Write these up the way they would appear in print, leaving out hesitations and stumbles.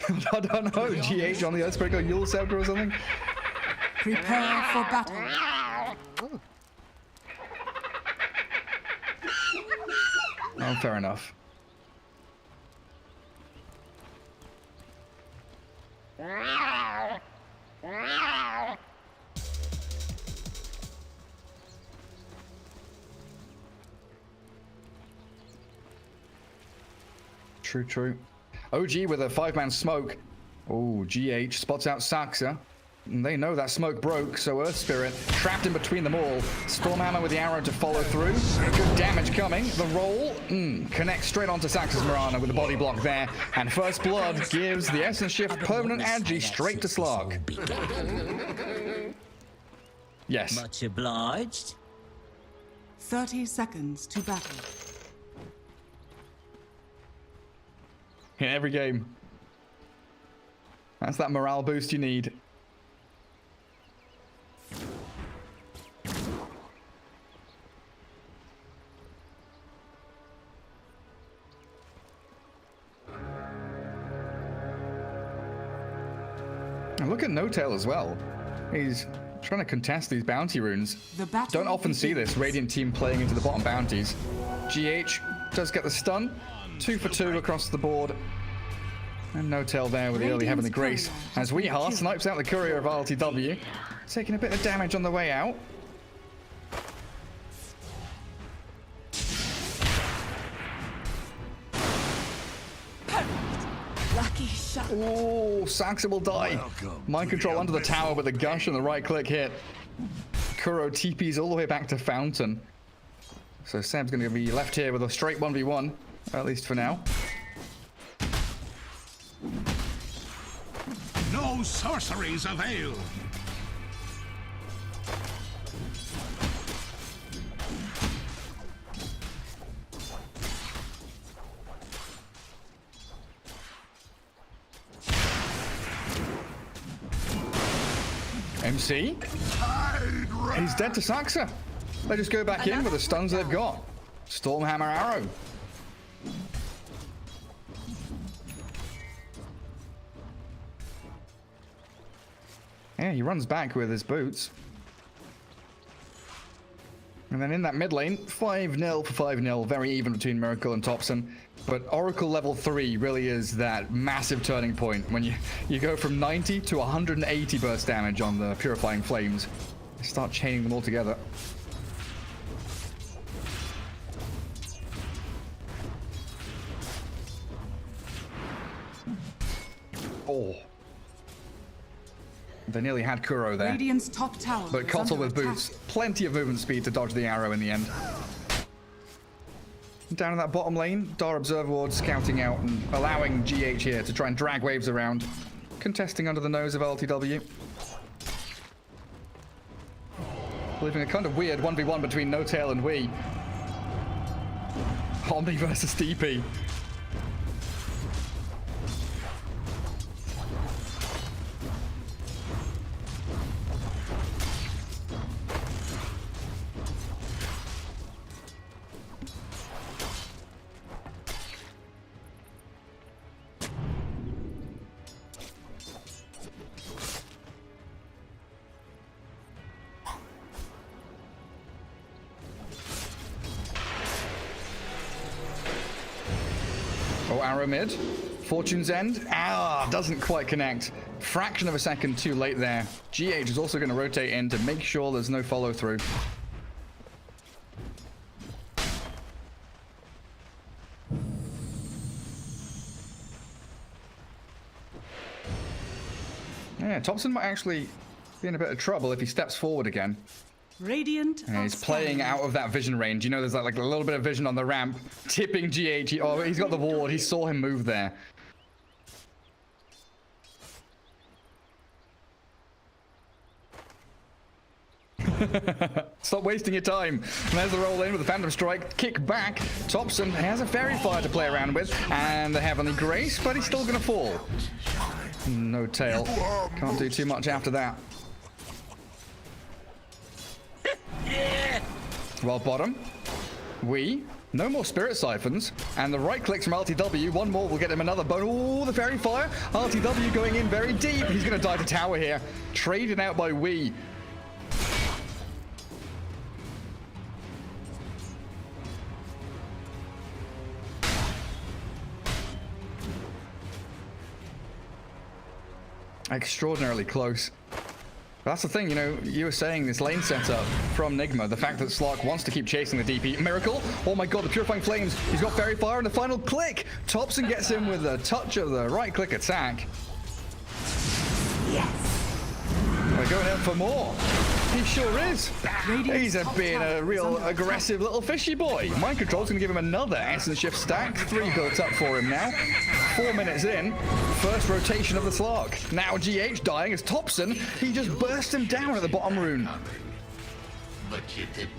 I don't know, GH on the Earthspirit go Yule Scepter or something? Prepare for battle. Oh, fair enough. True, true. OG with a 5-man smoke. Oh, GH spots out Saksa. And they know that smoke broke, so Earth Spirit trapped in between them all. Stormhammer with the arrow to follow through. Good damage coming. The roll connects straight onto Saksa's Mirana with the body block there. And First Blood gives the Essence Shift permanent Agi straight to Slug. Yes. Much obliged. 30 seconds to battle. In every game. That's that morale boost you need. And look at No Tail as well. He's trying to contest these bounty runes. Don't often see this Radiant team playing into the bottom bounties. GH does get the stun. 2 for 2 across the board. And No Tail there with the early Heavenly Grace. As Weehar snipes out the courier of iLTW. Taking a bit of damage on the way out. Lucky shot. Oh, Saksa will die. Mind control under the tower with a gush and the right click hit. Kuro TP's all the way back to Fountain. So Seb's going to be left here with a straight 1v1, at least for now. No sorceries avail. MC? He's dead to Saksa. They just go back in with the stuns they've got. Stormhammer arrow. Yeah, he runs back with his boots. And then in that mid lane, 5-0 for 5-0. Very even between Miracle and Topson. But Oracle level 3 really is that massive turning point when you go from 90 to 180 burst damage on the Purifying Flames. You start chaining them all together. Oh. They nearly had Kuro there. Radiant's top tower. But Kotl with boots. Plenty of movement speed to dodge the arrow in the end. Down in that bottom lane, Dar Observer Ward scouting out and allowing GH here to try and drag waves around. Contesting under the nose of LTW. Leaving a kind of weird 1v1 between No Tail and Wee. Omni versus DP. Oh, arrow mid. Fortune's End. Doesn't quite connect. Fraction of a second too late there. GH is also going to rotate in to make sure there's no follow through. Yeah, Topson might actually be in a bit of trouble if he steps forward again. Radiant. Yeah, he's playing out of that vision range. You know, there's like a little bit of vision on the ramp. Tipping GH. Oh, he's got the ward. He saw him move there. Stop wasting your time. And there's the roll in with the Phantom Strike. Kick back. Topson has a Fairy Fire to play around with. And the Heavenly Grace, but he's still going to fall. No Tail. Can't do too much after that. Well, bottom. We No more Spirit Siphons. And the right clicks from iLTW. One more will get him another bone. Oh, the Fairy Fire. iLTW going in very deep. He's going to die to tower here. Traded out by Wii. Extraordinarily close. But that's the thing, you know, you were saying this lane setup from Nigma, the fact that Slark wants to keep chasing the DP. Miracle! Oh my god, the Purifying Flames. He's got Fairy Fire and the final click. Topson gets him with a touch of the right click attack. Yes. We're going in for more. He sure is. He's being a real aggressive little fishy boy. Mind Control's going to give him another Essence Shift stack. 3 built up for him now. 4 minutes in. First rotation of the Slark. Now GH dying as Topson. He just burst him down at the bottom rune. But you didn't.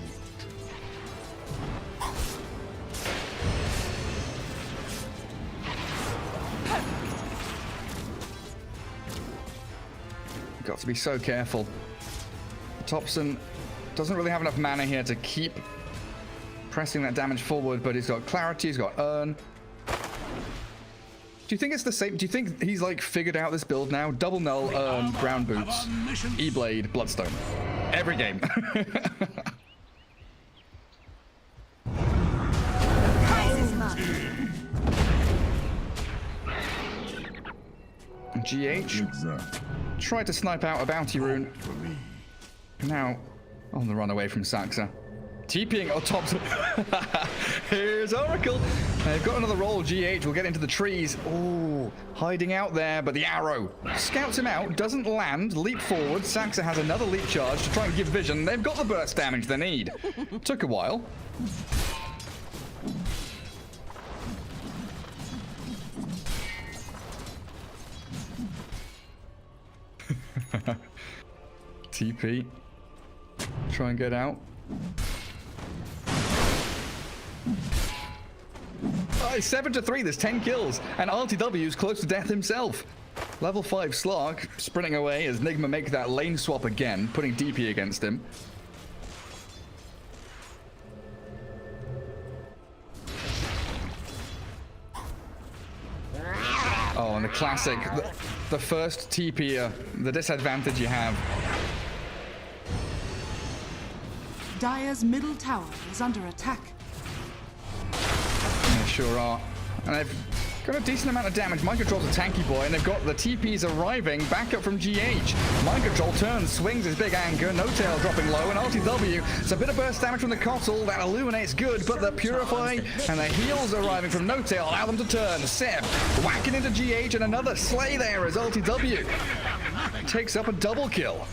Got to be so careful. Topson doesn't really have enough mana here to keep pressing that damage forward, but he's got clarity, he's got earn. Do you think it's the same? Do you think he's like figured out this build now? Double null, earn, ground boots, E-blade, bloodstone. Every game. GH tried to snipe out a bounty rune. Now on the run away from Saksa. TPing on top. Here's Oracle. They've got another roll. GH will get into the trees. Oh, hiding out there, but the arrow scouts him out, doesn't land, leap forward. Saksa has another leap charge to try and give vision. They've got the burst damage they need. Took a while. TP. Try and get out. Oh, it's 7-3. There's 10 kills. And iLTW is close to death himself. Level 5 Slark sprinting away as Nigma make that lane swap again, putting DP against him. Oh, and the classic, the first TP, the disadvantage you have. Dire's middle tower is under attack. They sure are. And they've got a decent amount of damage. Mind Control's a tanky boy, and they've got the TPs arriving. Back up from GH. Mind Control turns, swings his big anchor. No tail dropping low, and iLTW. It's a bit of burst damage from the Cottle. That illuminates good, but the Purify and the heals arriving from No Tail allow them to turn. Seb whacking into GH, and another slay there as iLTW takes up a double kill.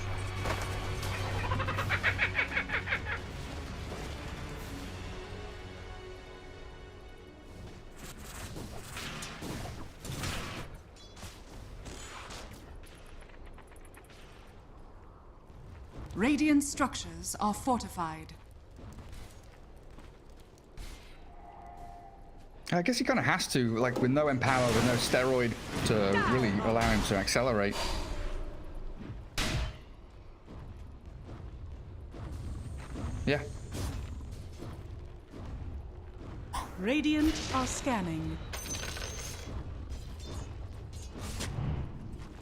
Radiant structures are fortified. I guess he kind of has to, like, with no empower, with no steroid, to really allow him to accelerate. Yeah. Radiant are scanning.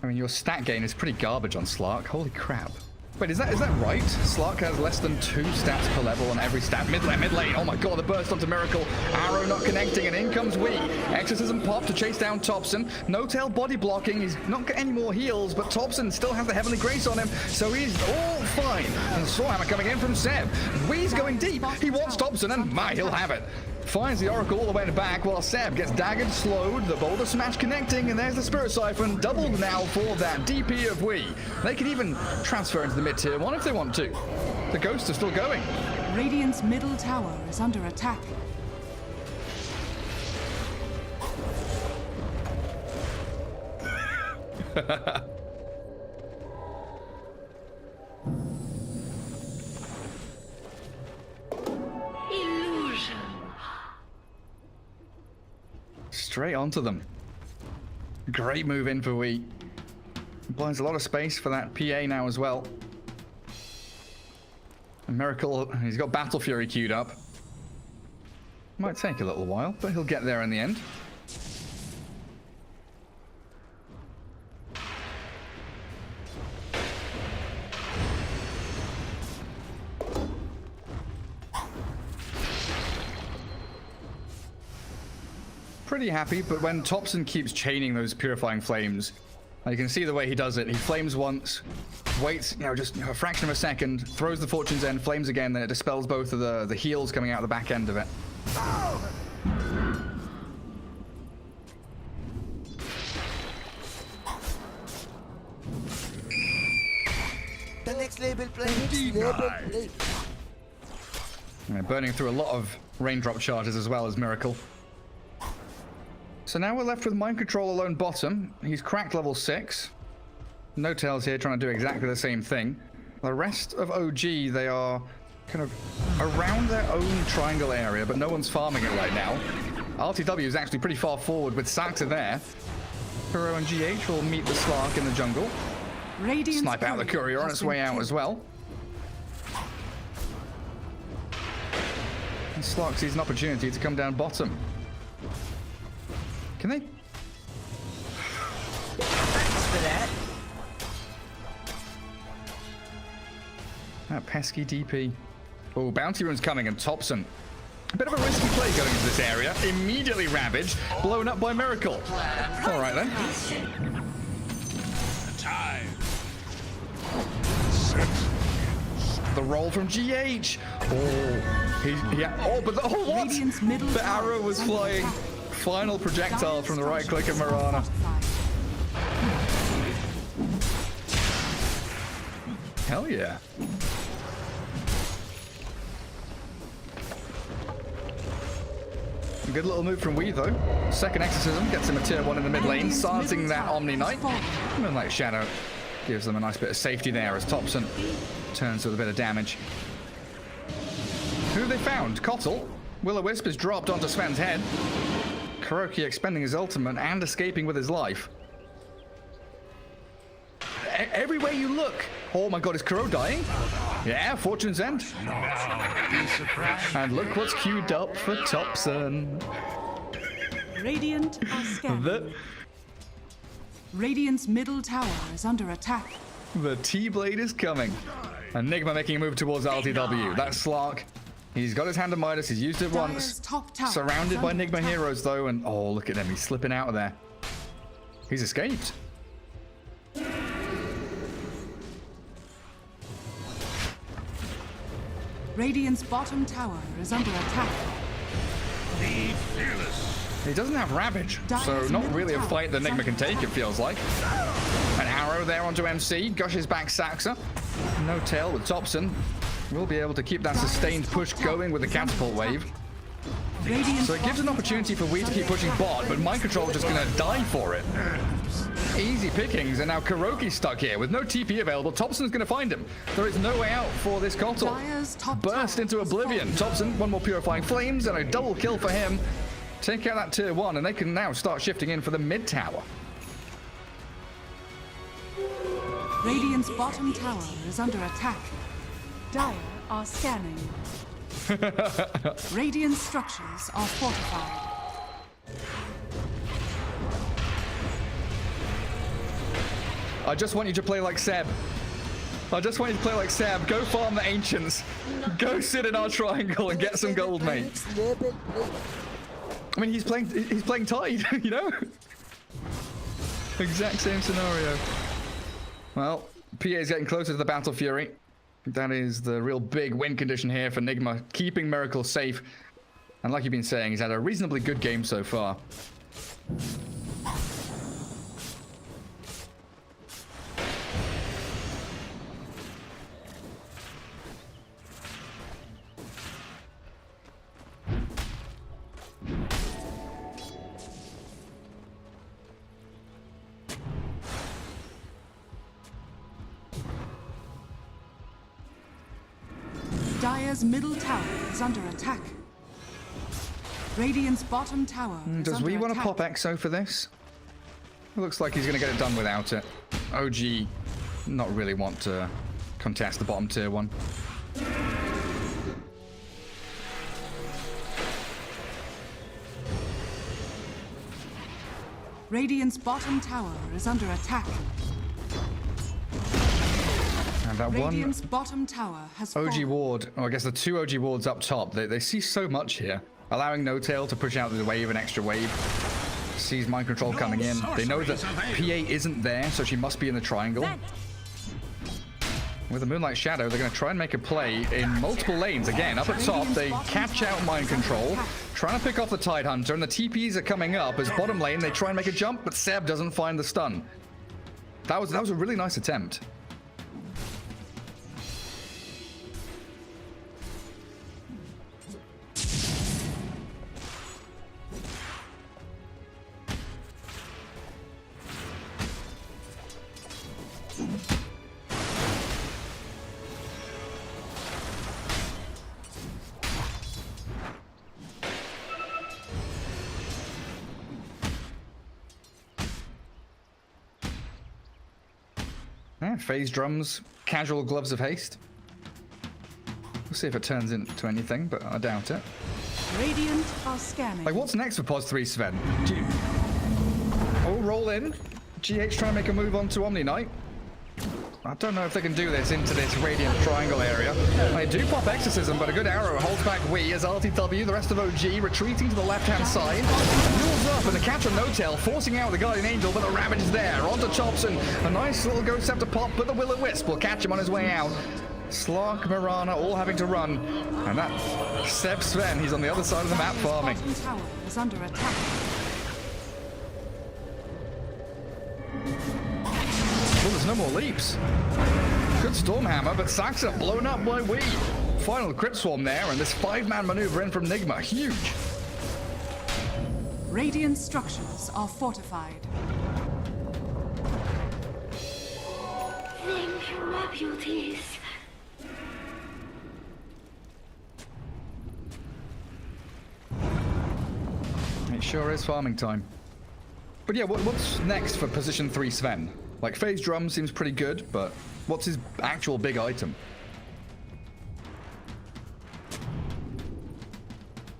I mean, your stat gain is pretty garbage on Slark. Holy crap. Wait, is that right? Slark has less than 2 stats per level on every stat. Mid lane. Oh my god, the burst onto Miracle. Arrow not connecting, and in comes Wii. Exorcism pop to chase down Topson. No tail body blocking. He's not got any more heals, but Topson still has the Heavenly Grace on him, so he's all fine. And Swordhammer coming in from Seb. Wii's going deep. He wants Topson, and he'll have it. Finds the Oracle all the way in the back while Seb gets daggered, slowed, the Boulder Smash connecting, and there's the Spirit Siphon, doubled now for that DP of Wii. They can even transfer into the mid-tier 1 if they want to. The Ghosts are still going. Radiant's middle tower is under attack. Straight onto them. Great move in for Wii. Buys a lot of space for that PA now as well. And Miracle, he's got Battle Fury queued up. Might take a little while, but he'll get there in the end. Pretty happy, but when Topson keeps chaining those purifying flames, you can see the way he does it. He flames once, waits, just a fraction of a second, throws the Fortune's End, flames again, then it dispels both of the heals coming out the back end of it. The next label play. Burning through a lot of raindrop charges as well as Miracle. So now we're left with Mind Control alone bottom. He's cracked level 6. No Tails here trying to do exactly the same thing. The rest of OG, they are kind of around their own triangle area, but no one's farming it right now. iLTW is actually pretty far forward with Saksa there. Kuro and GH will meet the Slark in the jungle. Radiant's Snipe out the Courier on its way out as well. And Slark sees an opportunity to come down bottom. Can they? Thanks for that. That pesky DP. Oh, Bounty Rune's coming and Topson. A bit of a risky play going into this area. Immediately ravaged, blown up by Miracle. All right then. The roll from GH. But what? The arrow was flying. Final projectile from the right click of Mirana. Hell yeah. A good little move from Wee though. Second Exorcism gets him a tier 1 in the mid lane, starting that Omni Knight. Moonlight Shadow gives them a nice bit of safety there as Topson turns with a bit of damage. Who they found? Kotl. Will-O-Wisp is dropped onto Sven's head. Kuroky expending his ultimate and escaping with his life. Everywhere you look. Oh my god, is Kuro dying? Yeah, Fortune's End. And look what's queued up for Topson. Radiant are scanning. Radiant's middle tower is under attack. The T-Blade is coming. And Nigma making a move towards iLTW. That's Slark. He's got his hand of Midas. He's used it once. Surrounded by Nigma heroes, though. And oh, look at him. He's slipping out of there. He's escaped. Radiant's bottom tower is under attack. Be fearless. He doesn't have Ravage, so not really a fight that Nigma can take, it feels like. An arrow there onto MC. Gushes back Saksa. No tail with Topson. We'll be able to keep that sustained push going with the catapult wave. So it gives an opportunity for Wee to keep pushing bot, but Mind Control is just going to die for it. Easy pickings, and now Kuroky's stuck here. With no TP available, Topson's going to find him. There is no way out for this Kotl. Burst into oblivion. Topson, one more Purifying Flames, and a double kill for him. Take out that tier 1, and they can now start shifting in for the mid tower. Radiant's bottom tower is under attack. Dire are scanning. Radiant structures are fortified. I just want you to play like Seb. I just want you to play like Seb. Go farm the Ancients. Go sit in our triangle and get some gold, mate. I mean, he's playing Tide, you know? Exact same scenario. Well, PA is getting closer to the Battle Fury. That is the real big win condition here for Nigma, keeping Miracle safe. And like you've been saying, he's had a reasonably good game so far. Dire's middle tower is under attack. Radiant's bottom tower is Does under we want to attack. pop Exo for this? It looks like he's going to get it done without it. OG not really want to contest the bottom tier 1. Radiant's bottom tower is under attack. And that one Radiant's bottom tower has OG fallen. ward, or I guess the 2 OG wards up top, they see so much here. Allowing No Tail to push out the wave, an extra wave. Sees mind control coming in. They know that PA isn't there, so she must be in the triangle. With the Moonlight Shadow, they're going to try and make a play in multiple lanes. Again, up at top, they catch out mind control, trying to pick off the Tidehunter, and the TPs are coming up as bottom lane. They try and make a jump, but Seb doesn't find the stun. That was a really nice attempt. Phase drums, casual gloves of haste. We'll see if it turns into anything, but I doubt it. Radiant are scanning. Like, what's next for Pos 3, Sven? Oh, roll in. GH trying to make a move onto Omni Knight. I don't know if they can do this into this Radiant Triangle area. They do pop Exorcism, but a good arrow holds back Wii as iLTW, the rest of OG, retreating to the left-hand side. Mules up, and the catch on No Tail, forcing out the Guardian Angel, but the Ravage is there. Onto Topson. A nice little Ghost Scepter pop, but the Will-O-Wisp will catch him on his way out. Slark, Mirana, all having to run. And that Seb Sven, he's on the other side of the map farming. Bottom tower is under attack. Well, there's no more leaps. Good Stormhammer, but Saksa blown up by Wii. Final crit swarm there, and this 5-man maneuver in from Nigma, huge. Radiant structures are fortified. Thank you, my beauties. It sure is farming time. But yeah, what's next for position 3 Sven? Like, Phase Drum seems pretty good, but what's his actual big item?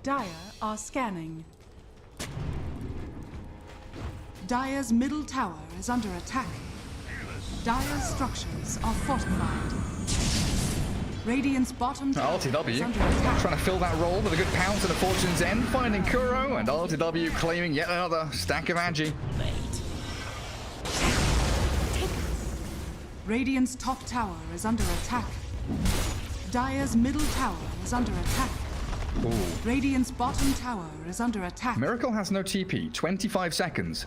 Dire are scanning. Dire's middle tower is under attack. Dire's structures are fortified. Radiant's bottom tower is iLTW under attack. trying to fill that role with a good pounce at a Fortune's End, finding Kuro, and iLTW claiming yet another stack of Agi. Radiant's top tower is under attack. Dire's middle tower is under attack. Ooh. Radiant's bottom tower is under attack. Miracle has no TP, 25 seconds.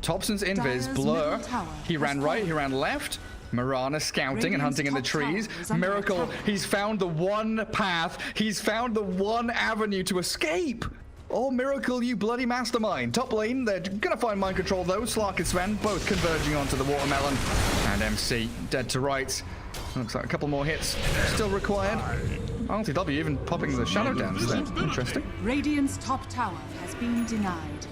Topson's invis, Dire's blur. middle tower He ran has right, he fallen. ran left. Mirana scouting and hunting in the Radiant's top trees. tower is under Miracle, attack. he's found the one path. He's found the one avenue to escape. Oh, Miracle, you bloody mastermind. Top lane, they're gonna find mind control though. Slark and Sven both converging onto the watermelon. And MC, dead to rights. Looks like a couple more hits still required. iLTW even popping the Shadow Dance there. Interesting. Radiant's top tower has been denied.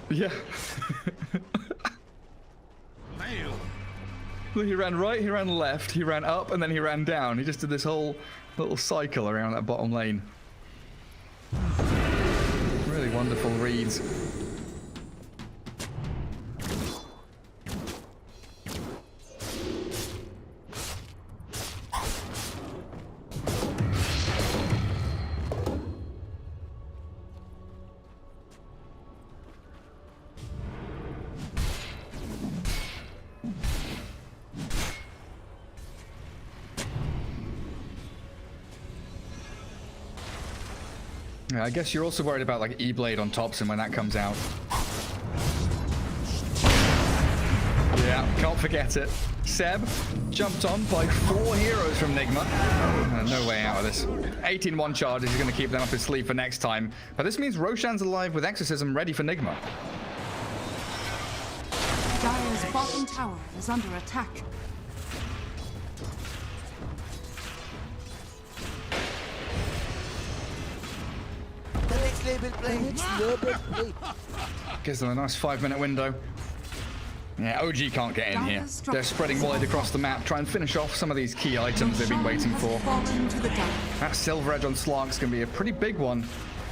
Yeah. Fail. He ran right, he ran left, he ran up, and then he ran down. He just did this whole little cycle around that bottom lane. Really wonderful reads. Yeah, I guess you're also worried about like E-Blade on Topson when that comes out. Yeah, can't forget it. Seb jumped on by 4 heroes from Nigma. No way out of this. 18-1 charges, he's going to keep them up his sleeve for next time. But this means Roshan's alive with Exorcism ready for Nigma. Dire's bottom tower is under attack. The next label play. Gives them a nice 5-minute window. Yeah, OG can't get in here. They're spreading wide across the map, try and finish off some of these key items they've been waiting for. That silver edge on Slark's going to be a pretty big one,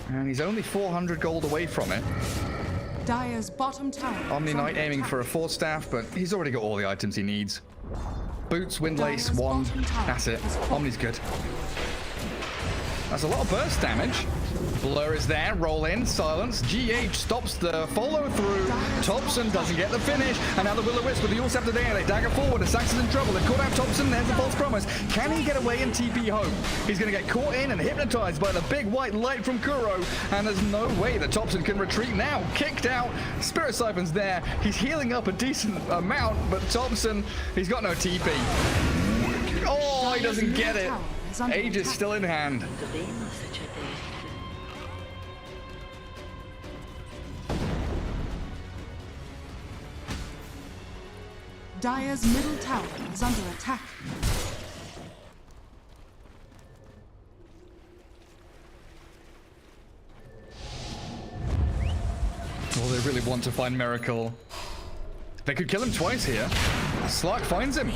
and he's only 400 gold away from it. Dire's bottom tower. Omni Knight aiming for a 4th staff, but he's already got all the items he needs. Boots, Windlace, wand. That's it. Omni's good. That's a lot of burst damage. Blur is there, roll in, silence. GH stops the follow through. Topson doesn't get the finish. And now the Will-O-Wisp with the Ult after there. They dagger forward and Saksa's in trouble. They've caught out Topson, there's the false promise. Can he get away and TP home? He's going to get caught in and hypnotized by the big white light from Kuro. And there's no way that Topson can retreat now. Kicked out. Spirit Siphon's there. He's healing up a decent amount, but Topson, he's got no TP. Oh, he doesn't get it. Age is still in hand. Dire's middle tower is under attack. Well, they really want to find Miracle. They could kill him twice here. Slark finds him.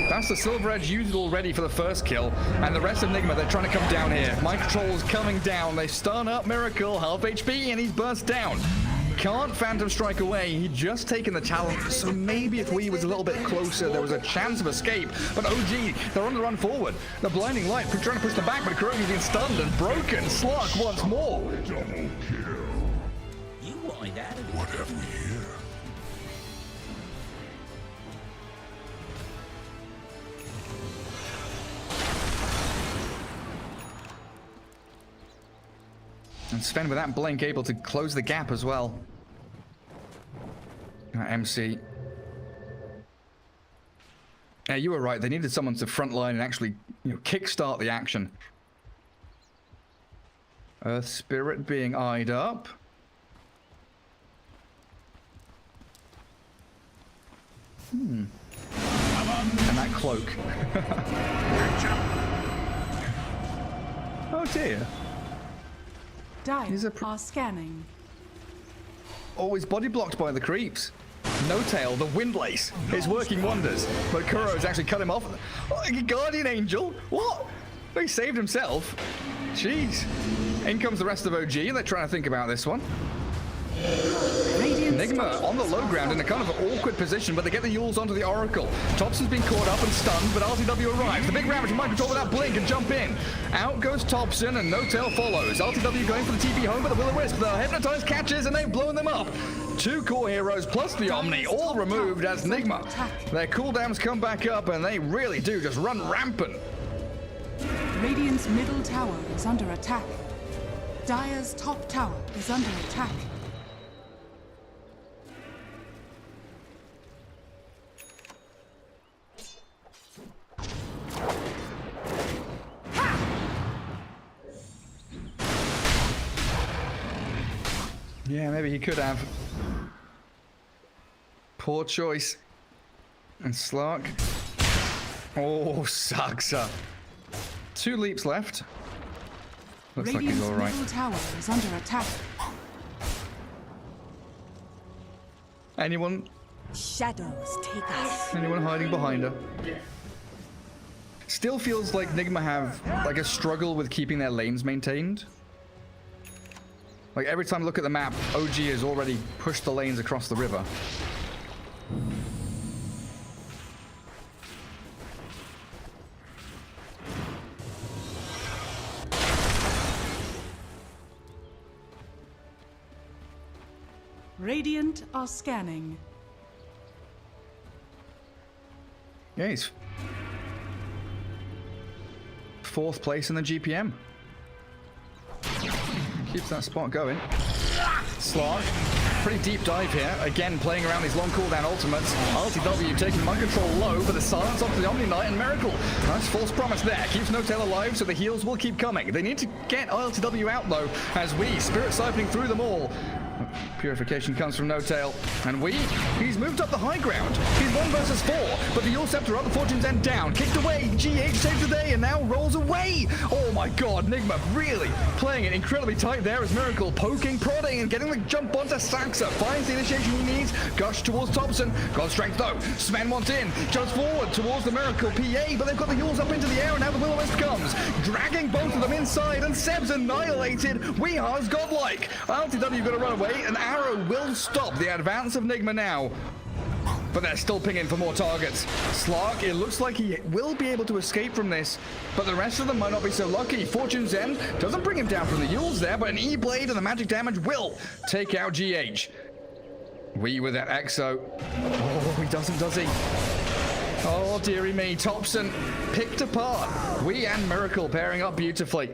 That's the Silver Edge used already for the first kill. And the rest of Nigma, they're trying to come down here. Mind Control's coming down. They stun up Miracle, half HP, and he's burst down. Can't Phantom Strike away. He'd just taken the talent, so maybe if we was a little bit closer, there was a chance of escape. But OG, they're on the run forward. The blinding light, trying to push them back, but Kuroky's been stunned and broken. Slark once more. Double kill. You wanted that? What have we here? And Sven with that blink able to close the gap as well. MC. Yeah, you were right. They needed someone to frontline and actually, kickstart the action. Earth Spirit being eyed up. And that cloak. Oh dear. Dire are scanning. Oh, he's body blocked by the creeps. No Tail, the Windlace, is working wonders. But Kuro's actually cut him off. Oh, Guardian Angel? What? He saved himself. Jeez. In comes the rest of OG. They're trying to think about this one. Nigma on the low ground in a kind of awkward position, but they get the Yules onto the Oracle. Topson's been caught up and stunned, but iLTW arrives. The big ravage might control without blink and jump in. Out goes Topson and No Tail follows. iLTW going for the TP home, but the Will-O-Wisp, the Hypnotize catches and they've blown them up. 2 core heroes plus the Omni, all removed as Nigma. Their cooldowns come back up and they really do just run rampant. Radiant's middle tower is under attack. Dire's top tower is under attack. Yeah, maybe he could have. Poor choice. And Slark. Oh, Saksa. 2 leaps left. Looks like he's all right. Middle tower is under attack. Anyone? Shadows take us. Anyone hiding behind her? Still feels like Nigma have like a struggle with keeping their lanes maintained. Like every time I look at the map, OG has already pushed the lanes across the river. Radiant are scanning. Yeah, he's 4th place in the GPM. Keeps that spot going. Slark, pretty deep dive here. Again, playing around these long cooldown ultimates. iLTW taking mind control low, but the silence onto the Omni Knight and Miracle. Nice false promise there. Keeps No Tail alive, so the heals will keep coming. They need to get iLTW out, though, as we Spirit Siphoning through them all. Purification comes from No Tail. And he's moved up the high ground. He's 1 versus 4, but the Yule Scepter up, the Fortune's End down. Kicked away, GH saves the day and now rolls away. Oh my god, Nigma really playing it incredibly tight there as Miracle poking, prodding, and getting the jump onto Saksa. Finds the initiation he needs. Gush towards Topson. Got strength though. Sven wants in. Jumps forward towards the Miracle PA, but they've got the Yules up into the air and now the Will-O-Wisp comes. Dragging both of them inside and Seb's annihilated. Weehar's godlike. iLTW gonna run away and Arrow will stop the advance of Nigma now. But they're still pinging for more targets. Slark, it looks like he will be able to escape from this, but the rest of them might not be so lucky. Fortune's End doesn't bring him down from the Yules there, but an E-Blade and the magic damage will take out GH. Wee with that Exo. Oh, he doesn't, does he? Oh, dearie me. Topson picked apart. Wee and Miracle pairing up beautifully.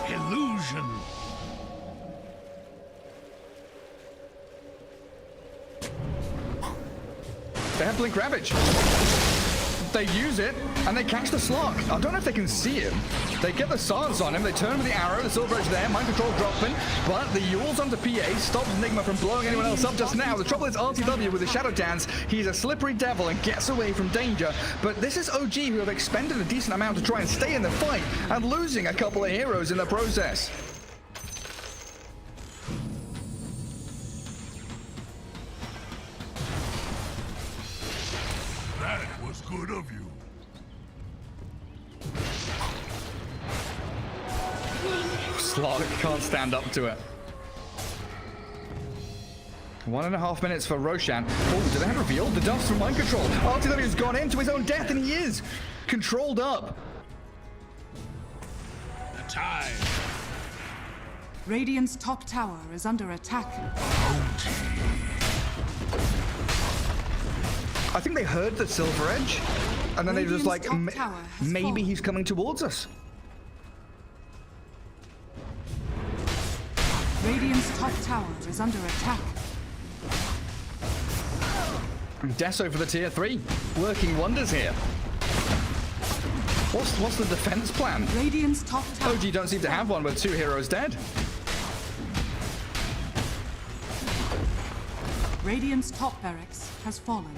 Illusion. They have Blink Ravage. They use it, and they catch the Slark. I don't know if they can see him. They get the silence on him, they turn with the arrow, the Silver Edge there, Mind Control dropping, but the Yules onto PA stops Nigma from blowing anyone else up just now. The trouble is RTW with the Shadow Dance, he's a slippery devil and gets away from danger, but this is OG who have expended a decent amount to try and stay in the fight, and losing a couple of heroes in the process. That was good of you. Slark can't stand up to it. 1.5 minutes for Roshan. Oh, do they have reveal? The dust from Mind Control. RTW has gone into his own death, and he is controlled up. The time. Radiant's top tower is under attack. I think they heard the Silver Edge, and then they just like, Radiant's top tower has maybe fallen. he's coming towards us. Radiant's top tower is under attack. Deso for the tier 3, working wonders here. What's the defense plan? Radiant's top tower. OG don't seem to have one with 2 heroes dead. Radiant's top barracks has fallen.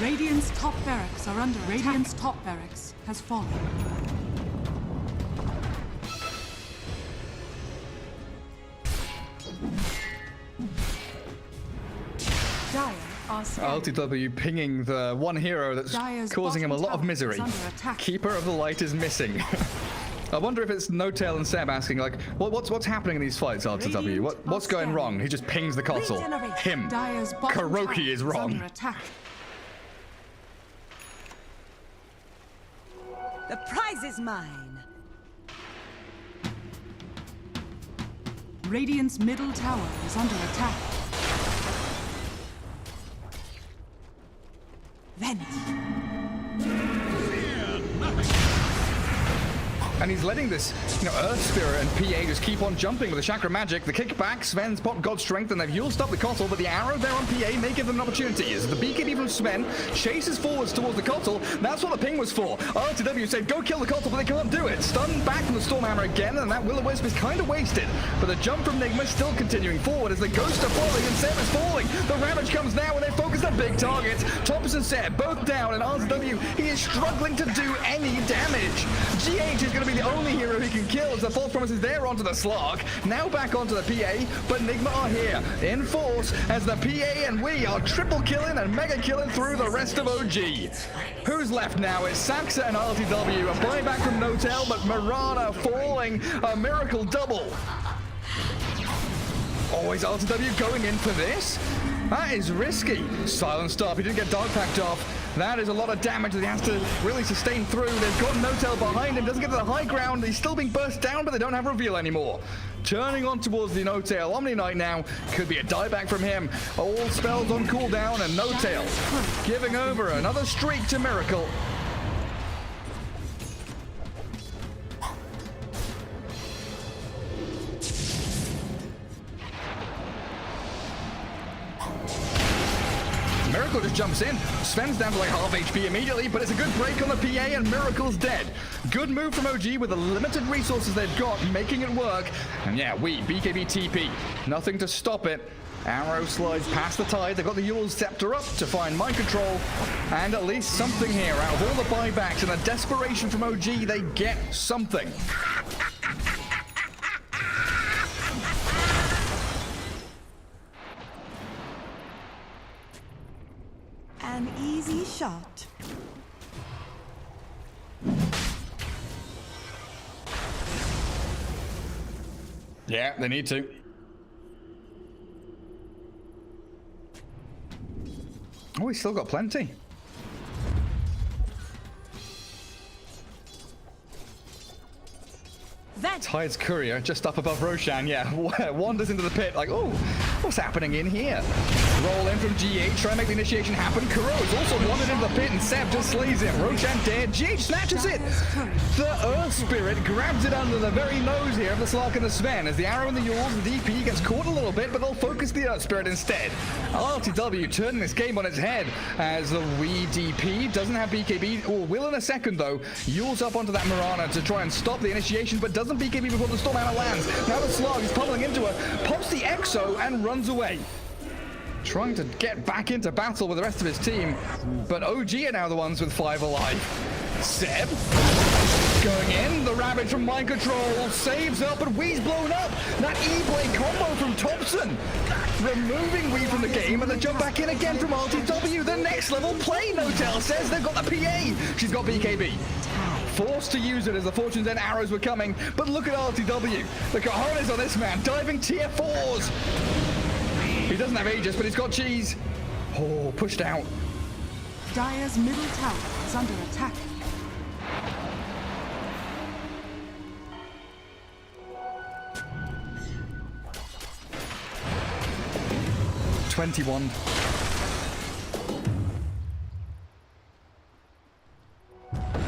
Radiant's top barracks are under attack. Radiant's top barracks has fallen. Dire are scanning. LTW pinging the one hero that's Dire's causing him a bottom lot of tower misery. is under attack. Keeper of the Light is missing. I wonder if it's No Tail and Seb asking, like, what's happening in these fights, LTW? What's going wrong? He just pings the console. Him. Dire's bottom tower Kuroky is wrong. under attack. The prize is mine. Radiant's middle tower is under attack. Venice. And he's letting this, Earth Spirit and PA just keep on jumping with the Chakra Magic. The kickback, Sven's popped God Strength, and they've Yuled up the Kotl, but the arrow there on PA may give them an opportunity. As the BKB from Sven chases forwards towards the Kotl, that's what the ping was for. RTW said, go kill the Kotl, but they can't do it. Stunned back from the Stormhammer again, and that Will-O-Wisp is kind of wasted. But the jump from Nigma is still continuing forward as the Ghosts are falling and Seb is falling. The Ravage comes now, and they focus on big targets. Topson and Seb both down, and RTW, he is struggling to do any damage. GH is going to be the only hero he can kill as the false promise is there onto the Slark. Now back onto the PA, but Nigma are here in force as the PA and we are triple killing and mega killing through the rest of OG. Who's left now? It's Saksa and RTW. A buyback from No Tail, but Mirana falling. A miracle double. Always RTW going in for this? That is risky. Silent Stop. He didn't get dog packed off. That is a lot of damage that he has to really sustain through. They've got No Tail behind him. Doesn't get to the high ground. He's still being burst down, but they don't have reveal anymore. Turning on towards the No Tail Omni Knight now. Could be a dieback from him. All spells on cooldown and No Tail giving over another streak to Miracle. Miracle just jumps in. Sven's down to like half HP immediately, but it's a good break on the PA and Miracle's dead. Good move from OG with the limited resources they've got, making it work. And yeah, BKB TP. Nothing to stop it. Arrow slides past the tide. They've got the Yule's Scepter up to find mind control. And at least something here. Out of all the buybacks and the desperation from OG, they get something. An easy shot. Yeah, they need to. Oh, he's still got plenty. Tide's Courier just up above Roshan, yeah. Wanders into the pit like, oh, what's happening in here? Roll in from GH, try and make the initiation happen. Kuro's also wandered into the pit and Seb just slays him. Roshan dead, GH snatches it. The Earth Spirit grabs it under the very nose here of the Slark and the Sven as the arrow and the Yules, the DP gets caught a little bit, but they'll focus the Earth Spirit instead. iLTW turning this game on its head as the Wii DP doesn't have BKB, or will in a second though. Yules up onto that Mirana to try and stop the initiation, but doesn't BKB before the Storm Hammer lands. Now the Slug is pummeling into her, pops the Exo and runs away. Trying to get back into battle with the rest of his team, but OG are now the ones with 5 alive. Seb going in, the Ravage from Mind Control saves up, but Wee's blown up. That E-Blade combo from Topson, removing Wee from the game, and the jump back in again from iLTW. The next level play, Notel says. They've got the PA. She's got BKB. Forced to use it as the Fortune's End arrows were coming, but look at iLTW. The cojones on this man, diving tier 4s. He doesn't have Aegis, but he's got cheese. Oh, pushed out. Dire's middle tower is under attack. $21.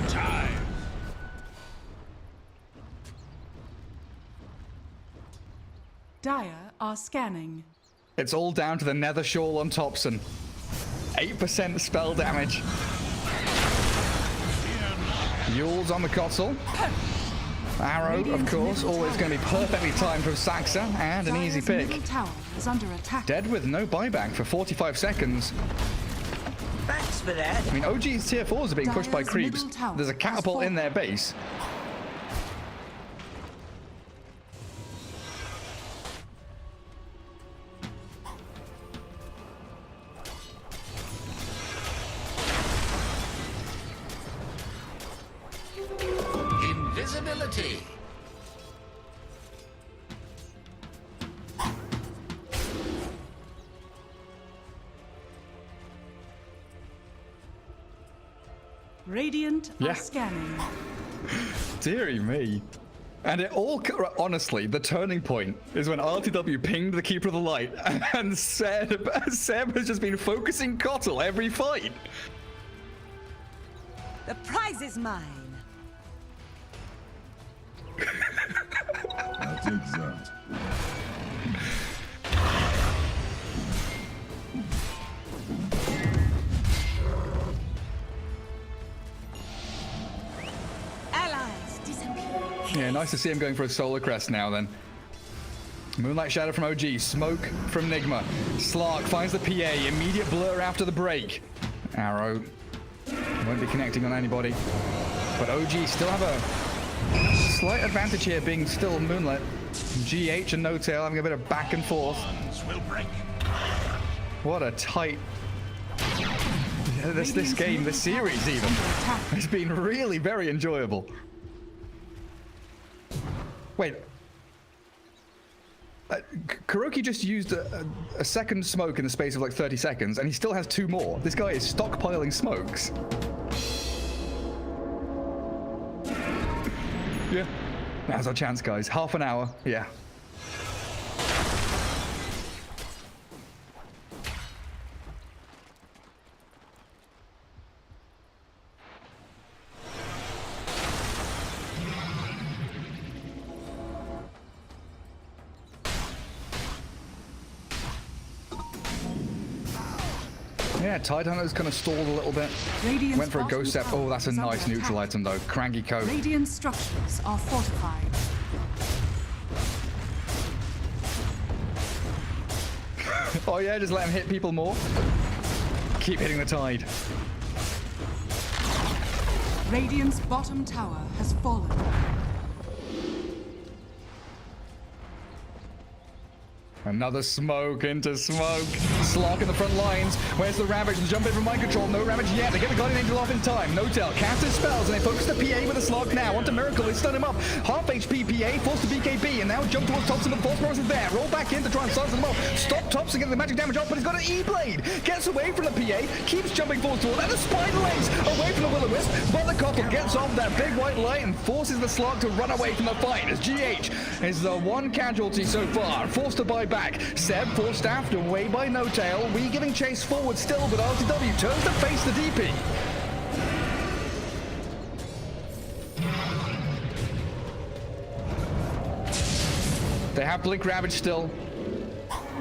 Time. Dire are scanning. It's all down to the Nether Shawl on Topson. 8% spell damage. Yule's on the Costle. Arrow, of course, always going to be perfectly timed from Saksa, and an easy pick. Middle tower is under attack. Dead with no buyback for 45 seconds. Thanks for that. I mean, OG's tier 4s are being pushed by Dire's creeps. middle tower There's a has catapult in fallen. their base. Invisibility. Radiant Yeah. are scanning. Deary me. And it all, honestly, the turning point is when iLTW pinged the Keeper of the Light, and Seb has just been focusing Kotl every fight. The prize is mine. I'll take that. Allies disappear. Yeah, nice to see him going for a solar crest now then. Moonlight Shadow from OG, smoke from Nigma. Slark finds the PA, immediate blur after the break. Arrow won't be connecting on anybody. But OG still have a slight advantage here, being still Moonlit. GH and No Tail having a bit of back and forth. Will break. What a tight... This game, this series even, has been really very enjoyable. Wait. Kuroky just used a second smoke in the space of like 30 seconds, and he still has 2 more. This guy is stockpiling smokes. Yeah. Now's our chance, guys. Half an hour. Yeah. Yeah, Tidehunter's kind of stalled a little bit. Radiant's Went for a bottom ghost step. tower Oh, that's a is under nice neutral attack. item though. Cranky coat. Radiant structures are fortified. Oh yeah, just let him hit people more. Keep hitting the tide. Radiant's bottom tower has fallen. Another smoke into smoke. Slark in the front lines. Where's the Ravage? The jump in from mind control. No Ravage yet. They get the Guardian Angel off in time. No tell. Cast his spells and they focus the PA with a Slark now. Onto Miracle. They stun him up. Half HP PA. Forced to BKB. And now jump towards Topson. The Force Promise is there. Roll back in to try and silence them off. Stop Topson. Get the magic damage off. But he's got an E-Blade. Gets away from the PA. Keeps jumping forward toward. And the Spider Legs away from the Will-O-Wisp. But the couple gets off that big white light and forces the Slark to run away from the fight. As GH is the one casualty so far. Forced to buy back. Seb forced after, away by No Tail. We giving chase forward still, but iLTW turns to face the DP. They have Blink Ravage still.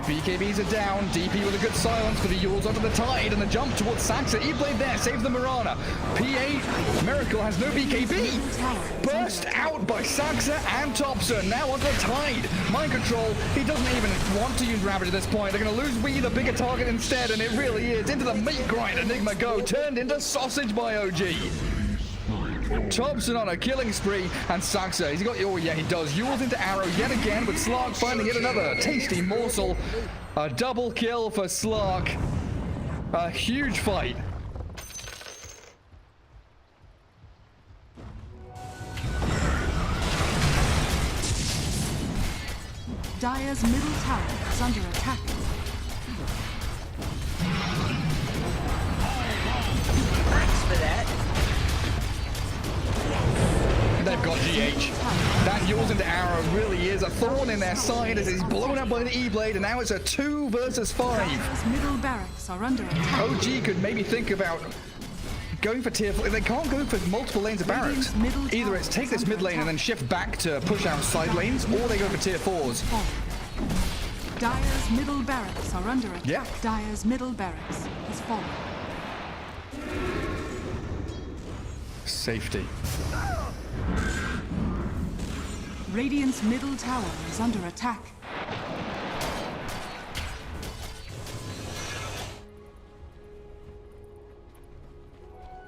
BKBs are down. DP with a good silence for the Yules onto the tide and the jump towards Saksa. E-Blade there, saves the Mirana. PA Miracle has no BKB. Burst out by Saksa and Topson. Now onto the tide. Mind control. He doesn't even want to use Ravage at this point. They're going to lose We, the bigger target instead, and it really is. Into the meat grinder. Nigma go. Turned into sausage by OG. Topson on a killing spree, and Saksa, he's got, oh yeah, he does. Yules into arrow yet again, with Slark finding yet another tasty morsel. A double kill for Slark. A huge fight. Dire's middle tower is under attack. Thanks for that. They've got GH. That Yules into arrow really is a thorn in their side as he's blown up by the E-Blade, and now it's a 2 versus 5. Dire's middle barracks are under attack. OG could maybe think about going for tier 4. They can't go for multiple lanes of barracks. Either it's take this mid lane and then shift back to push out side lanes, or they go for tier 4s. Dire's middle barracks are under attack. Yeah. Dire's middle barracks has fallen. Safety. Radiant's middle tower is under attack.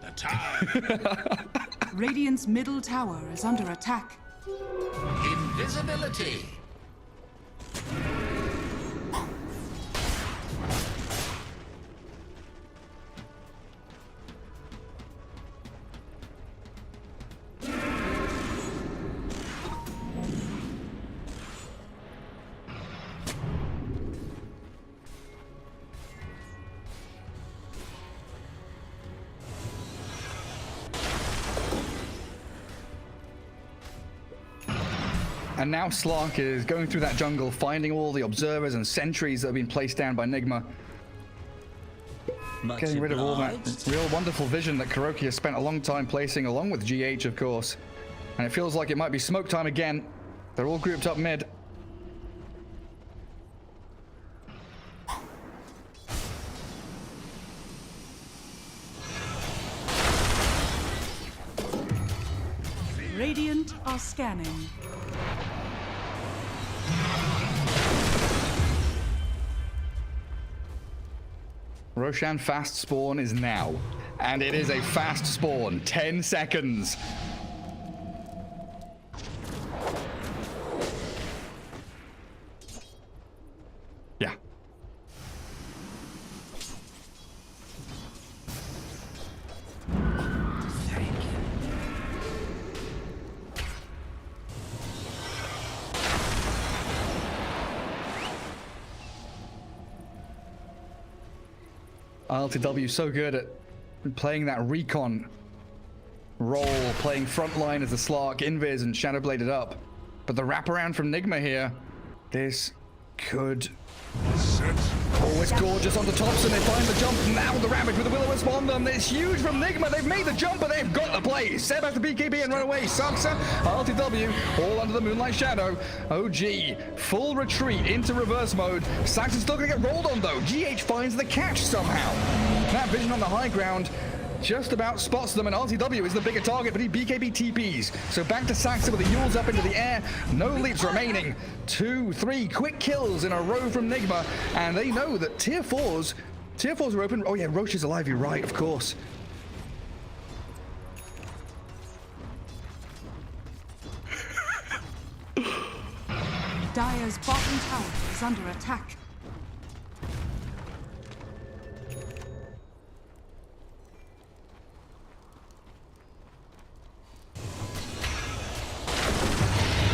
The time. Radiant's middle tower is under attack. Invisibility. And now Slark is going through that jungle, finding all the observers and sentries that have been placed down by Nigma. Much Getting rid of all that obliged. real wonderful vision that Kuroky has spent a long time placing, along with GH, of course. And it feels like it might be smoke time again. They're all grouped up mid. Radiant are scanning. Roshan fast spawn is now. And it is a fast spawn. 10 seconds. Yeah. iLTW so good at playing that recon role, playing frontline as the Slark, Invis, and Shadowbladed up. But the wraparound from Nigma here, this could... Set. Oh, Oh, it's gorgeous onto Topson. They find the jump. Now the Ravage with the Will-O-Wisp on them. It's huge from Nigma. They've made the jump, but they've got the play. Seb has the BKB and run away. Saksa, iLTW, all under the Moonlight Shadow. OG, full retreat into reverse mode. Saksa's still going to get rolled on, though. GH finds the catch somehow. That vision on the high ground just about spots them, and iLTW is the bigger target, but he BKB TPs. So back to Saksa with the Yules up into the air. No leaps remaining. 2, 3 quick kills in a row from Nigma, and they know that tier 4s are open. Oh yeah, Roche is alive, you're right, of course. Dire's bottom tower is under attack.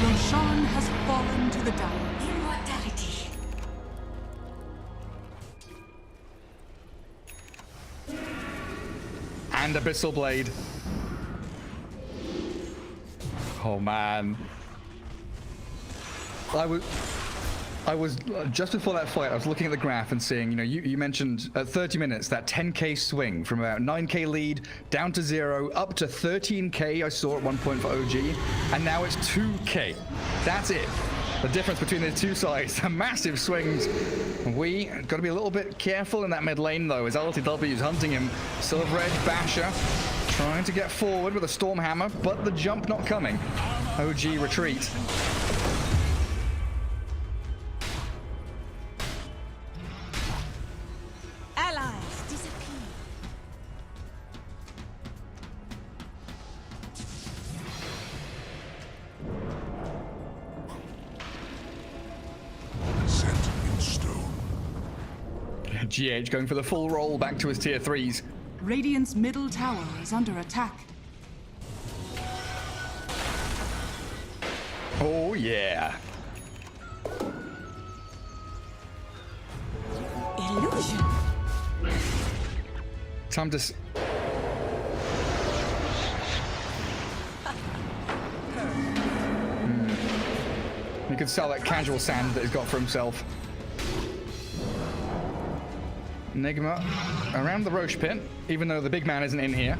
Roshan has fallen to the Dire. Immortality. And Abyssal Blade. Oh man. I was just before that fight, I was looking at the graph and seeing, you know, you mentioned at 30 minutes that 10k swing from about 9k lead down to 0 up to 13k I saw at one point for OG, and now it's 2k. That's it. The difference between the two sides, the massive swings. We got to be a little bit careful in that mid lane though, as iLTW is hunting him. Silver Edge Basher trying to get forward with a Stormhammer, but the jump not coming. OG retreat. GH going for the full roll back to his tier 3s. Radiant's middle tower is under attack. Oh yeah. Illusion. Time to... You could sell that casual sand that he's got for himself. Nigma around the Roche pit, even though the big man isn't in here.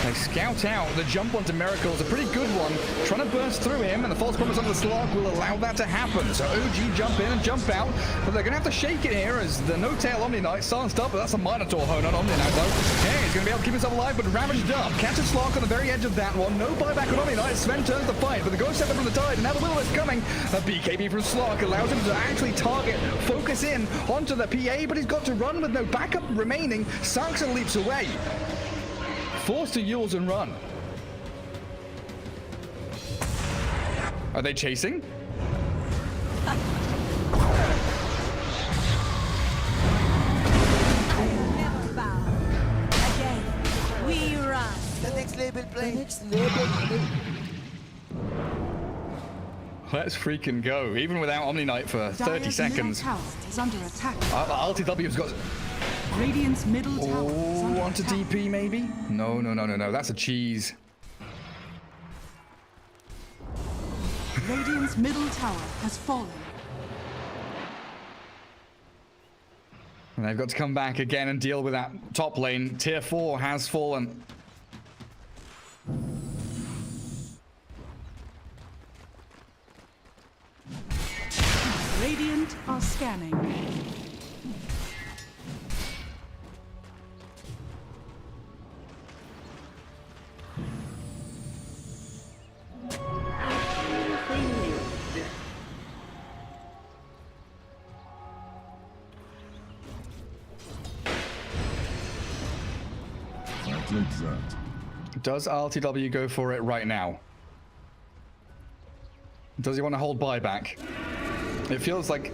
They scout out. The jump onto Miracle is a pretty good one. Trying to burst through him, and the false promise onto the Slark will allow that to happen. So OG jump in and jump out, but they're going to have to shake it here as the no-tail Omni Knight silenced up, but that's a Minotaur Hone on Omni Knight though. Yeah, he's going to be able to keep himself alive, but ravaged up. Catches Slark on the very edge of that one. No buyback on Omni Knight. Sven turns the fight, but the Ghost Scepter from the Tide, and now the Will-O-Wisp coming. A BKB from Slark allows him to actually target, focus in onto the PA, but he's got to run with no backup remaining. Saksa leaps away. Forced to Yules and run. Are they chasing? Never bow. Again, we run. The next label play. Let's freaking go. Even without Omni Knight for 30 Dire's seconds. middle tower is under attack. iLTW's got... Radiant's middle tower is Oh, under onto attack. DP maybe? No. That's a cheese. Radiant's middle tower has fallen. And they've got to come back again and deal with that top lane. Tier 4 has fallen. Radiant are scanning. Does iLTW go for it right now? Does he want to hold buyback? It feels like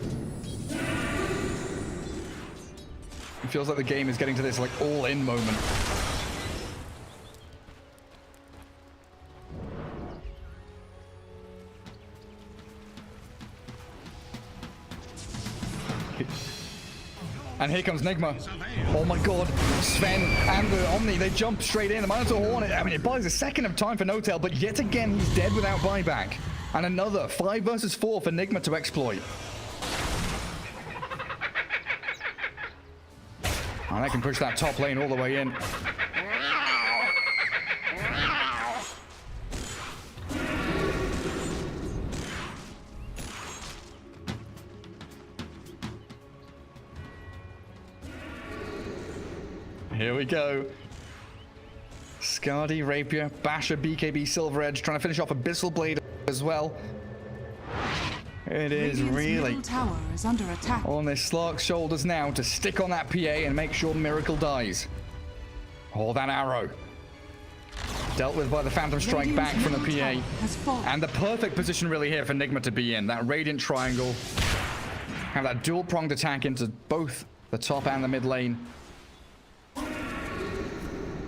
the game is getting to this like all-in moment. And here comes Nigma. Oh my god. Sven and the Omni, they jump straight in. The Minotaur Hornet, I mean, it buys a second of time for no-tail, but yet again, he's dead without buyback. And another 5 versus 4 for Nigma to exploit. And I can push that top lane all the way in. Here we go. Skadi, Rapier, Basher, BKB, Silver Edge, trying to finish off Abyssal Blade as well. It is Radiant's really middle tower is under attack. on this Slark's shoulders now to stick on that PA and make sure Miracle dies. Oh, that arrow. Dealt with by the Phantom Strike Radiant's back from the middle PA. tower has fallen. And the perfect position really here for Nigma to be in. That Radiant Triangle. Have that dual-pronged attack into both the top and the mid lane.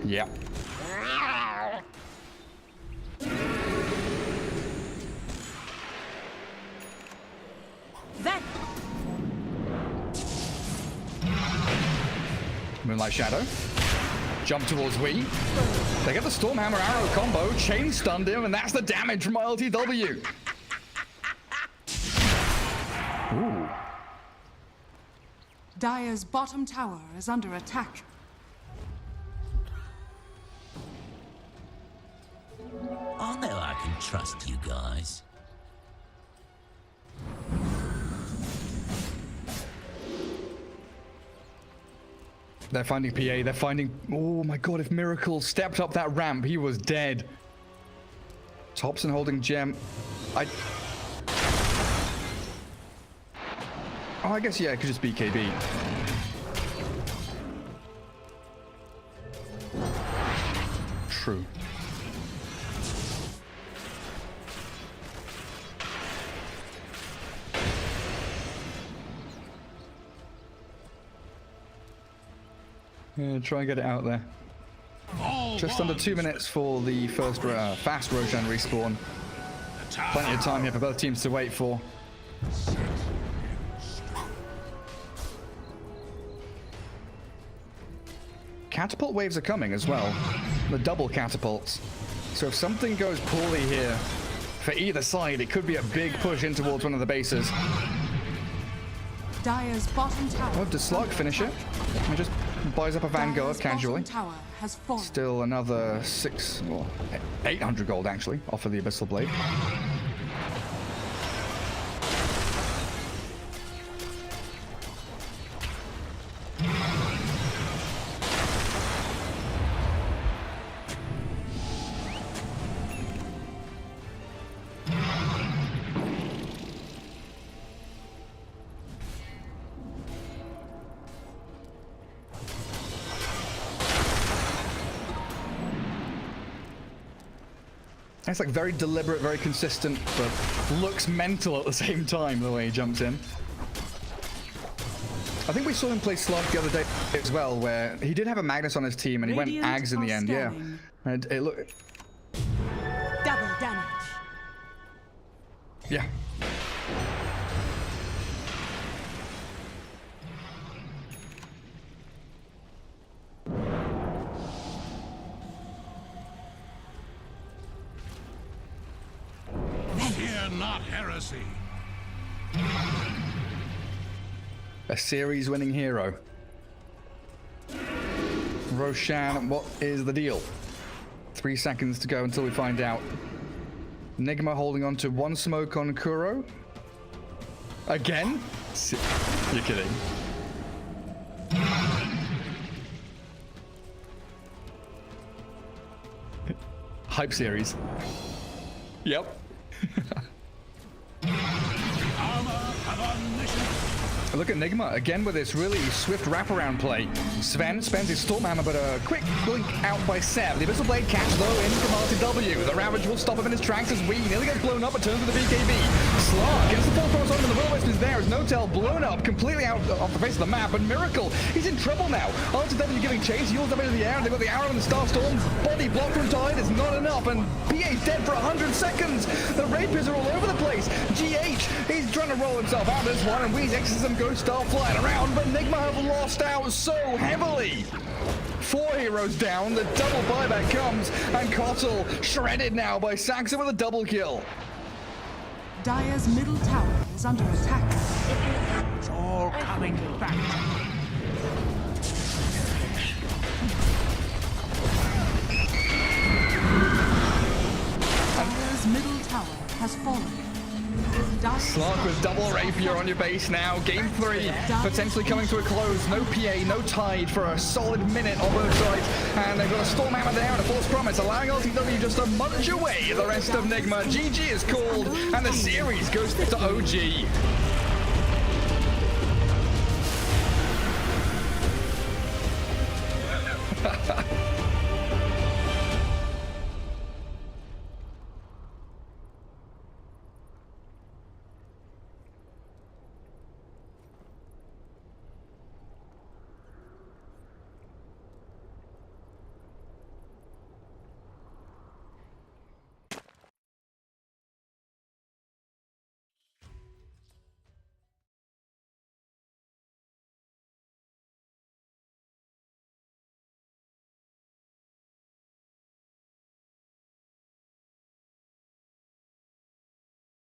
Yep. That Moonlight Shadow. Jump towards Wee. They get the Stormhammer Arrow combo. Chain stunned him, and that's the damage from iLTW. Ooh. Dire's bottom tower is under attack. I know I can trust you guys. They're finding PA. They're finding... Oh my god, if Miracle stepped up that ramp, he was dead. Topson holding gem. Oh, I guess, yeah, it could just be KB. True. Yeah, try and get it out there. Just under 2 minutes for the first fast Roshan respawn. Plenty of time here for both teams to wait for. Catapult waves are coming as well. The double catapults. So if something goes poorly here for either side, it could be a big push in towards one of the bases. Dire's bottom tower. Oh, does Slug finish it? He just buys up a Vanguard Dire's casually. bottom tower has fallen. Still another 800 gold actually off of the Abyssal Blade. It's like very deliberate, very consistent, but looks mental at the same time, the way he jumps in. I think we saw him play Slug the other day as well, where he did have a Magnus on his team and he went Radiant Ags in the are end, yeah. scanning. And it looked... double damage. Yeah. Fear not heresy. A series-winning hero. Roshan, what is the deal? 3 seconds to go until we find out. Nigma holding on to one smoke on Kuro. Again? You're kidding. Hype series. Yep. Look at Nigma again with this really swift wraparound play. Sven spends his Stormhammer, but a quick blink out by Sev. The Abyssal Blade catch though in from iLTW. The Ravage will stop him in his tracks as Wee nearly gets blown up but turns with the BKB. Slark gets the full cross on him and the Will-O-Wisp is there as No-Tail blown up completely out off the face of the map. And Miracle, he's in trouble now. iLTW giving chase, Yule's up into the air and they've got the arrow and the Starstorm. Body block from Tide is not enough and PA's dead for 100 seconds. The Rapiers are all over the place. GH, he's trying to roll himself out of this one and Wee's Exorcism goes start flying around, but Nigma have lost out so heavily. 4 heroes down, the double buyback comes, and Kotl shredded now by Saksa with a double kill. Dire's middle tower is under attack. It's all coming back. Smoke with double rapier on your base now. Game 3 potentially coming to a close. No PA, no tide for a solid minute on both sides. And they've got a Storm Hammer there and a False Promise, allowing iLTW just to munch away the rest of Nigma. GG is called, and the series goes to OG.